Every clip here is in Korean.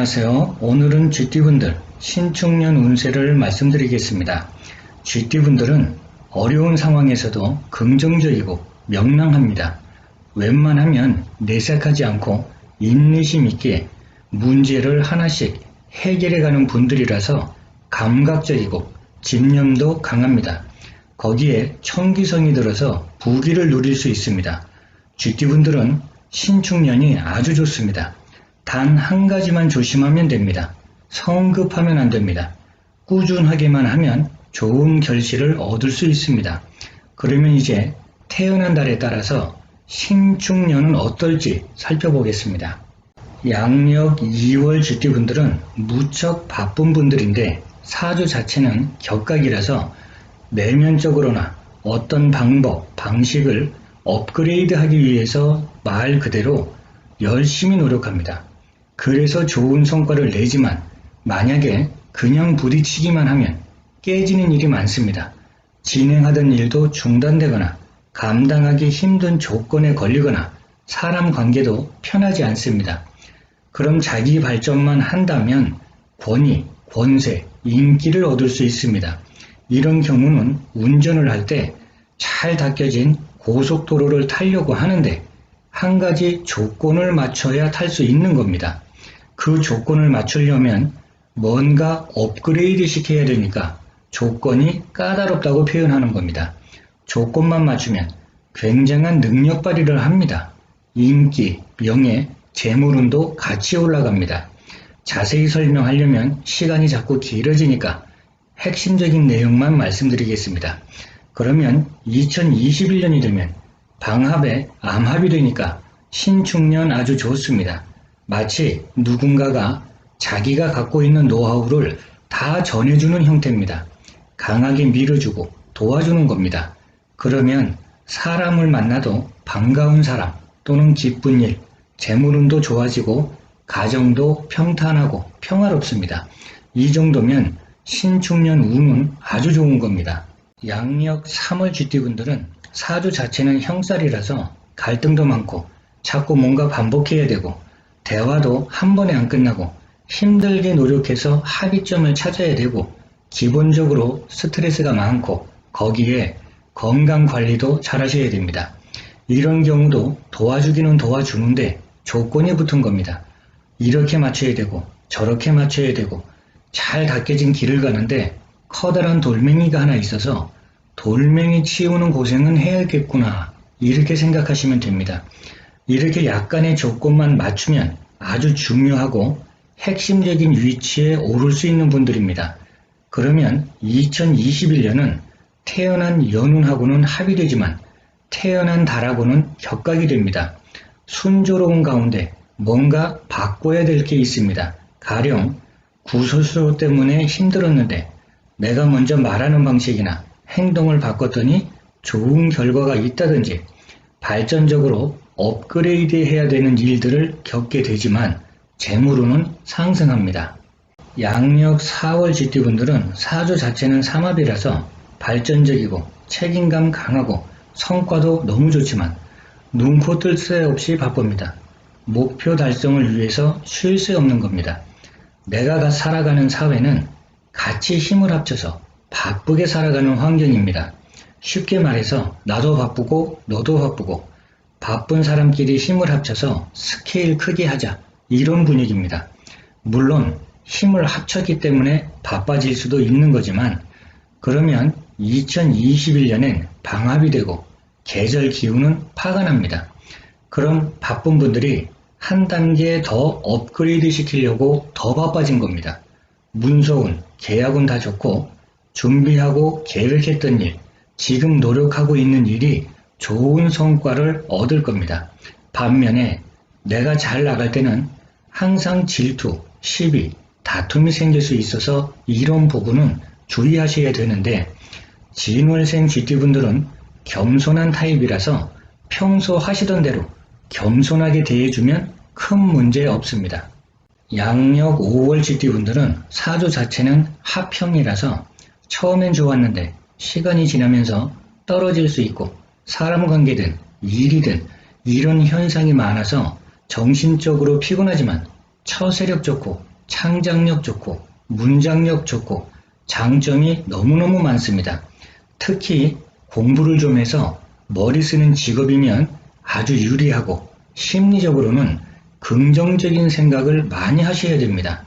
안녕하세요. 오늘은 쥐띠분들 신축년 운세를 말씀드리겠습니다. 쥐띠분들은 어려운 상황에서도 긍정적이고 명랑합니다. 웬만하면 내색하지 않고 인내심 있게 문제를 하나씩 해결해가는 분들이라서 감각적이고 집념도 강합니다. 거기에 청기성이 들어서 부귀를 누릴 수 있습니다. 쥐띠분들은 신축년이 아주 좋습니다. 단 한 가지만 조심하면 됩니다. 성급하면 안 됩니다. 꾸준하게만 하면 좋은 결실을 얻을 수 있습니다. 그러면 이제 태어난 달에 따라서 신축년은 어떨지 살펴보겠습니다. 양력 2월 쥐띠분들은 무척 바쁜 분들인데 사주 자체는 격각이라서 내면적으로나 어떤 방법, 방식을 업그레이드하기 위해서 말 그대로 열심히 노력합니다. 그래서 좋은 성과를 내지만 만약에 그냥 부딪히기만 하면 깨지는 일이 많습니다. 진행하던 일도 중단되거나 감당하기 힘든 조건에 걸리거나 사람 관계도 편하지 않습니다. 그럼 자기 발전만 한다면 권위, 권세, 인기를 얻을 수 있습니다. 이런 경우는 운전을 할 때 잘 닦여진 고속도로를 타려고 하는데 한 가지 조건을 맞춰야 탈 수 있는 겁니다. 그 조건을 맞추려면 뭔가 업그레이드 시켜야 되니까 조건이 까다롭다고 표현하는 겁니다. 조건만 맞추면 굉장한 능력 발휘를 합니다. 인기, 명예, 재물운도 같이 올라갑니다. 자세히 설명하려면 시간이 자꾸 길어지니까 핵심적인 내용만 말씀드리겠습니다. 그러면 2021년이 되면 방합에 암합이 되니까 신축년 아주 좋습니다. 마치 누군가가 자기가 갖고 있는 노하우를 다 전해주는 형태입니다. 강하게 밀어주고 도와주는 겁니다. 그러면 사람을 만나도 반가운 사람 또는 기쁜 일, 재물운도 좋아지고 가정도 평탄하고 평화롭습니다. 이 정도면 신축년 운은 아주 좋은 겁니다. 양력 3월 쥐띠분들은 사주 자체는 형살이라서 갈등도 많고 자꾸 뭔가 반복해야 되고 대화도 한 번에 안 끝나고 힘들게 노력해서 합의점을 찾아야 되고 기본적으로 스트레스가 많고 거기에 건강관리도 잘 하셔야 됩니다. 이런 경우도 도와주기는 도와주는데 조건이 붙은 겁니다. 이렇게 맞춰야 되고 저렇게 맞춰야 되고 잘 닦여진 길을 가는데 커다란 돌멩이가 하나 있어서 돌멩이 치우는 고생은 해야겠구나 이렇게 생각하시면 됩니다. 이렇게 약간의 조건만 맞추면 아주 중요하고 핵심적인 위치에 오를 수 있는 분들입니다. 그러면 2021년은 태어난 연운하고는 합의되지만 태어난 달하고는 격각이 됩니다. 순조로운 가운데 뭔가 바꿔야 될 게 있습니다. 가령 구설수 때문에 힘들었는데 내가 먼저 말하는 방식이나 행동을 바꿨더니 좋은 결과가 있다든지 발전적으로 업그레이드 해야 되는 일들을 겪게 되지만 재물운은 상승합니다. 양력 4월 쥐띠분들은 사주 자체는 삼합이라서 발전적이고 책임감 강하고 성과도 너무 좋지만 눈코 뜰 새 없이 바쁩니다. 목표 달성을 위해서 쉴 새 없는 겁니다. 내가 살아가는 사회는 같이 힘을 합쳐서 바쁘게 살아가는 환경입니다. 쉽게 말해서 나도 바쁘고 너도 바쁘고 바쁜 사람끼리 힘을 합쳐서 스케일 크게 하자 이런 분위기입니다. 물론 힘을 합쳤기 때문에 바빠질 수도 있는 거지만 그러면 2021년엔 방합이 되고 계절 기운은 파가 납니다. 그럼 바쁜 분들이 한 단계 더 업그레이드 시키려고 더 바빠진 겁니다. 문서운, 계약은 다 좋고 준비하고 계획했던 일, 지금 노력하고 있는 일이 좋은 성과를 얻을 겁니다. 반면에 내가 잘 나갈 때는 항상 질투, 시비, 다툼이 생길 수 있어서 이런 부분은 주의하셔야 되는데 진월생 쥐띠분들은 겸손한 타입이라서 평소 하시던 대로 겸손하게 대해주면 큰 문제 없습니다. 양력 5월 쥐띠분들은 사주 자체는 합형이라서 처음엔 좋았는데 시간이 지나면서 떨어질 수 있고 사람 관계든 일이든 이런 현상이 많아서 정신적으로 피곤하지만 처세력 좋고 창작력 좋고 문장력 좋고 장점이 너무너무 많습니다. 특히 공부를 좀 해서 머리 쓰는 직업이면 아주 유리하고 심리적으로는 긍정적인 생각을 많이 하셔야 됩니다.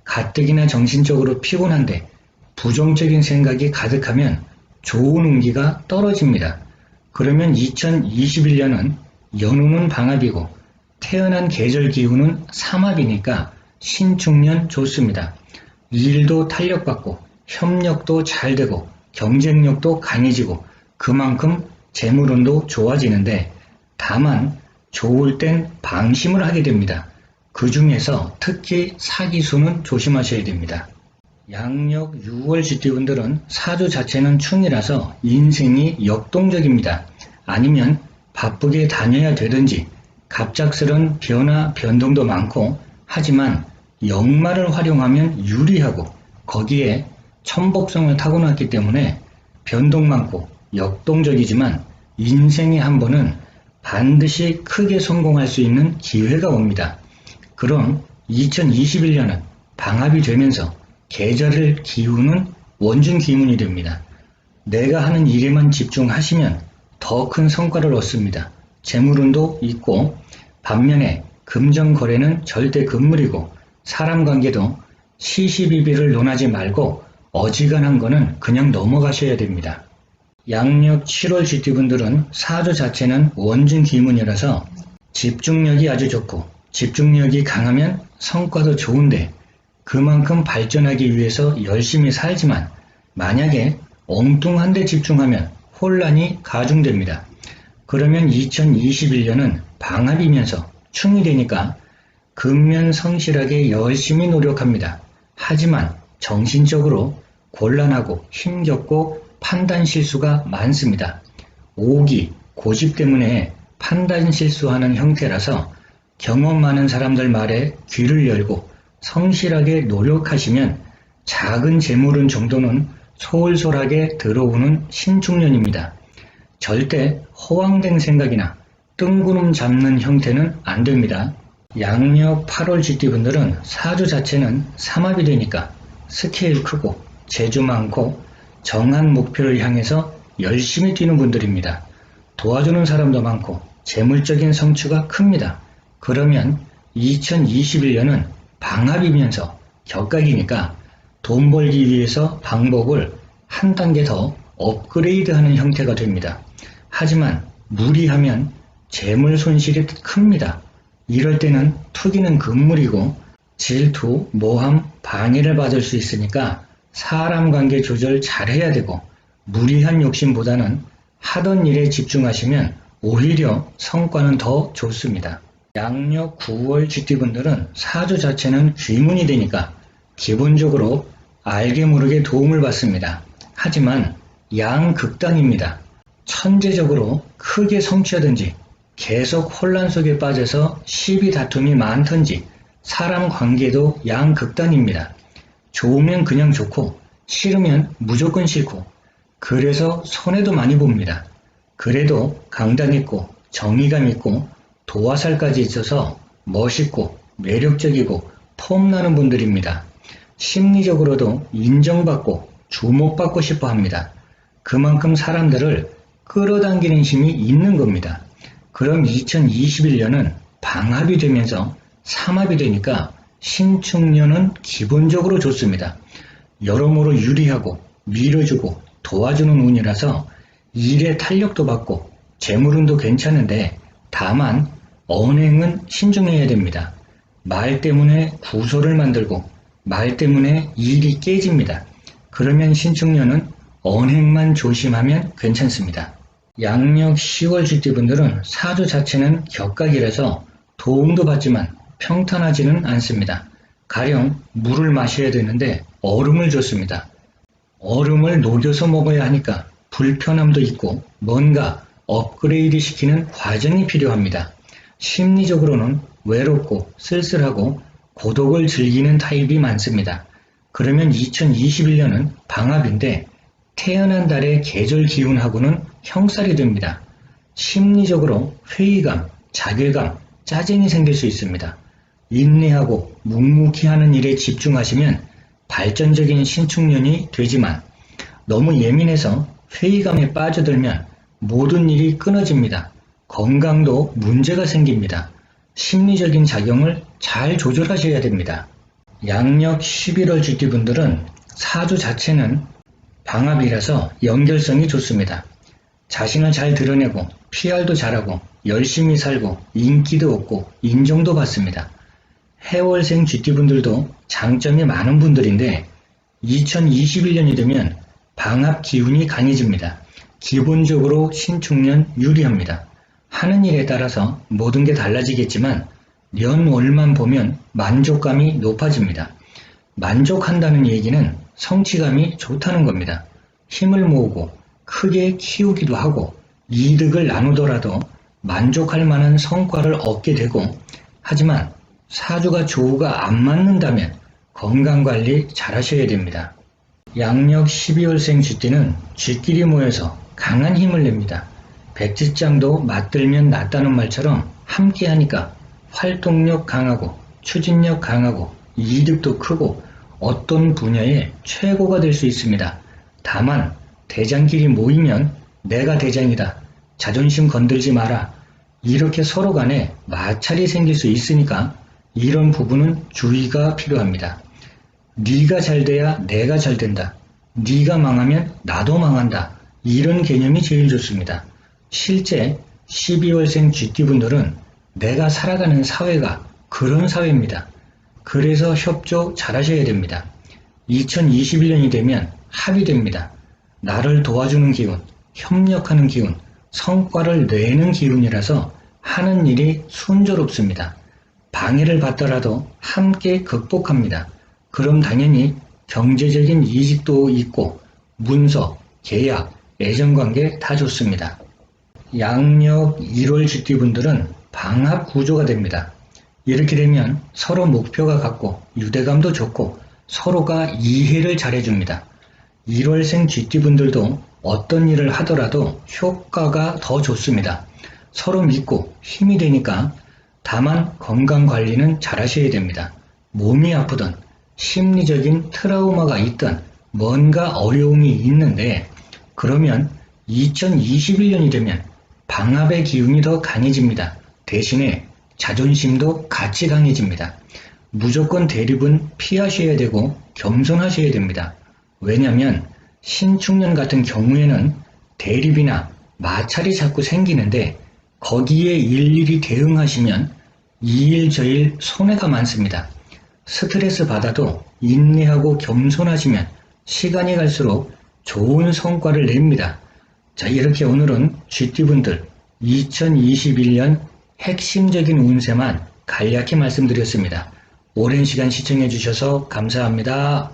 가뜩이나 정신적으로 피곤한데 부정적인 생각이 가득하면 좋은 운기가 떨어집니다. 그러면 2021년은 연운은 방합이고 태어난 계절 기운은 삼합이니까 신축년 좋습니다. 일도 탄력받고 협력도 잘 되고 경쟁력도 강해지고 그만큼 재물운도 좋아지는데 다만 좋을 땐 방심을 하게 됩니다. 그 중에서 특히 사기수는 조심하셔야 됩니다. 양력 6월 GT분들은 사주 자체는 충이라서 인생이 역동적입니다. 아니면 바쁘게 다녀야 되든지 갑작스런 변화 변동도 많고 하지만 역말을 활용하면 유리하고 거기에 천복성을 타고났기 때문에 변동 많고 역동적이지만 인생에 한 번은 반드시 크게 성공할 수 있는 기회가 옵니다. 그럼 2021년은 방합이 되면서 계절을 기우는 원중 기문이 됩니다. 내가 하는 일에만 집중하시면 더 큰 성과를 얻습니다. 재물운도 있고 반면에 금전거래는 절대 금물이고 사람 관계도 시시비비를 논하지 말고 어지간한 거는 그냥 넘어가셔야 됩니다. 양력 7월 GT분들은 사주 자체는 원중 기문이라서 집중력이 아주 좋고 집중력이 강하면 성과도 좋은데 그만큼 발전하기 위해서 열심히 살지만 만약에 엉뚱한 데 집중하면 혼란이 가중됩니다. 그러면 2021년은 방합이면서 충이 되니까 근면 성실하게 열심히 노력합니다. 하지만 정신적으로 곤란하고 힘겹고 판단 실수가 많습니다. 오기, 고집 때문에 판단 실수하는 형태라서 경험 많은 사람들 말에 귀를 열고 성실하게 노력하시면 작은 재물운 정도는 솔솔하게 들어오는 신축년입니다. 절대 허황된 생각이나 뜬구름 잡는 형태는 안 됩니다. 양력 8월 GT분들은 사주 자체는 삼합이 되니까 스케일 크고 재주 많고 정한 목표를 향해서 열심히 뛰는 분들입니다. 도와주는 사람도 많고 재물적인 성취가 큽니다. 그러면 2021년은 방합이면서 격각이니까 돈 벌기 위해서 방법을 한 단계 더 업그레이드하는 형태가 됩니다. 하지만 무리하면 재물 손실이 큽니다. 이럴 때는 투기는 금물이고 질투, 모함, 방해를 받을 수 있으니까 사람 관계 조절 잘 해야 되고 무리한 욕심보다는 하던 일에 집중하시면 오히려 성과는 더 좋습니다. 양력 9월 GT분들은 사주 자체는 귀문이 되니까 기본적으로 알게 모르게 도움을 받습니다. 하지만 양극단입니다. 천재적으로 크게 성취하든지 계속 혼란 속에 빠져서 시비 다툼이 많던지 사람 관계도 양극단입니다. 좋으면 그냥 좋고 싫으면 무조건 싫고 그래서 손해도 많이 봅니다. 그래도 강단 있고 정의감 있고 도화살까지 있어서 멋있고 매력적이고 폼나는 분들입니다. 심리적으로도 인정받고 주목받고 싶어 합니다. 그만큼 사람들을 끌어당기는 힘이 있는 겁니다. 그럼 2021년은 방합이 되면서 삼합이 되니까 신축년은 기본적으로 좋습니다. 여러모로 유리하고 밀어주고 도와주는 운이라서 일에 탄력도 받고 재물운도 괜찮은데 다만 언행은 신중해야 됩니다. 말 때문에 구설을 만들고 말 때문에 일이 깨집니다. 그러면 신축년은 언행만 조심하면 괜찮습니다. 양력 10월 GT분들은 사주 자체는 격각이라서 도움도 받지만 평탄하지는 않습니다. 가령 물을 마셔야 되는데 얼음을 줬습니다. 얼음을 녹여서 먹어야 하니까 불편함도 있고 뭔가 업그레이드 시키는 과정이 필요합니다. 심리적으로는 외롭고 쓸쓸하고 고독을 즐기는 타입이 많습니다. 그러면 2021년은 방합인데 태어난 달의 계절 기운하고는 형살이 됩니다. 심리적으로 회의감, 자괴감, 짜증이 생길 수 있습니다. 인내하고 묵묵히 하는 일에 집중하시면 발전적인 신축년이 되지만 너무 예민해서 회의감에 빠져들면 모든 일이 끊어집니다. 건강도 문제가 생깁니다. 심리적인 작용을 잘 조절하셔야 됩니다. 양력 11월 GT분들은 사주 자체는 방합이라서 연결성이 좋습니다. 자신을 잘 드러내고 PR도 잘하고 열심히 살고 인기도 얻고 인정도 받습니다. 해월생 GT분들도 장점이 많은 분들인데 2021년이 되면 방합 기운이 강해집니다. 기본적으로 신축년 유리합니다. 하는 일에 따라서 모든 게 달라지겠지만 연월만 보면 만족감이 높아집니다. 만족한다는 얘기는 성취감이 좋다는 겁니다. 힘을 모으고 크게 키우기도 하고 이득을 나누더라도 만족할 만한 성과를 얻게 되고 하지만 사주가 조우가 안 맞는다면 건강관리 잘 하셔야 됩니다. 양력 12월생 쥐띠는 쥐끼리 모여서 강한 힘을 냅니다. 백지장도 맞들면 낫다는 말처럼 함께 하니까 활동력 강하고 추진력 강하고 이득도 크고 어떤 분야에 최고가 될 수 있습니다. 다만 대장끼리 모이면 내가 대장이다. 자존심 건들지 마라. 이렇게 서로 간에 마찰이 생길 수 있으니까 이런 부분은 주의가 필요합니다. 네가 잘 돼야 내가 잘 된다. 네가 망하면 나도 망한다. 이런 개념이 제일 좋습니다. 실제 12월생 쥐띠분들은 내가 살아가는 사회가 그런 사회입니다. 그래서 협조 잘 하셔야 됩니다. 2021년이 되면 합이 됩니다. 나를 도와주는 기운, 협력하는 기운, 성과를 내는 기운이라서 하는 일이 순조롭습니다. 방해를 받더라도 함께 극복합니다. 그럼 당연히 경제적인 이직도 있고 문서, 계약, 애정관계 다 좋습니다. 양력 1월 쥐띠분들은 방합 구조가 됩니다. 이렇게 되면 서로 목표가 같고 유대감도 좋고 서로가 이해를 잘해줍니다. 1월생 쥐띠분들도 어떤 일을 하더라도 효과가 더 좋습니다. 서로 믿고 힘이 되니까 다만 건강관리는 잘 하셔야 됩니다. 몸이 아프든 심리적인 트라우마가 있든 뭔가 어려움이 있는데 그러면 2021년이 되면 방합의 기운이 더 강해집니다. 대신에 자존심도 같이 강해집니다. 무조건 대립은 피하셔야 되고 겸손하셔야 됩니다. 왜냐하면 신축년 같은 경우에는 대립이나 마찰이 자꾸 생기는데 거기에 일일이 대응하시면 이 일 저 일 손해가 많습니다. 스트레스 받아도 인내하고 겸손하시면 시간이 갈수록 좋은 성과를 냅니다. 자, 이렇게 오늘은 쥐띠분들 2021년 핵심적인 운세만 간략히 말씀드렸습니다. 오랜 시간 시청해 주셔서 감사합니다.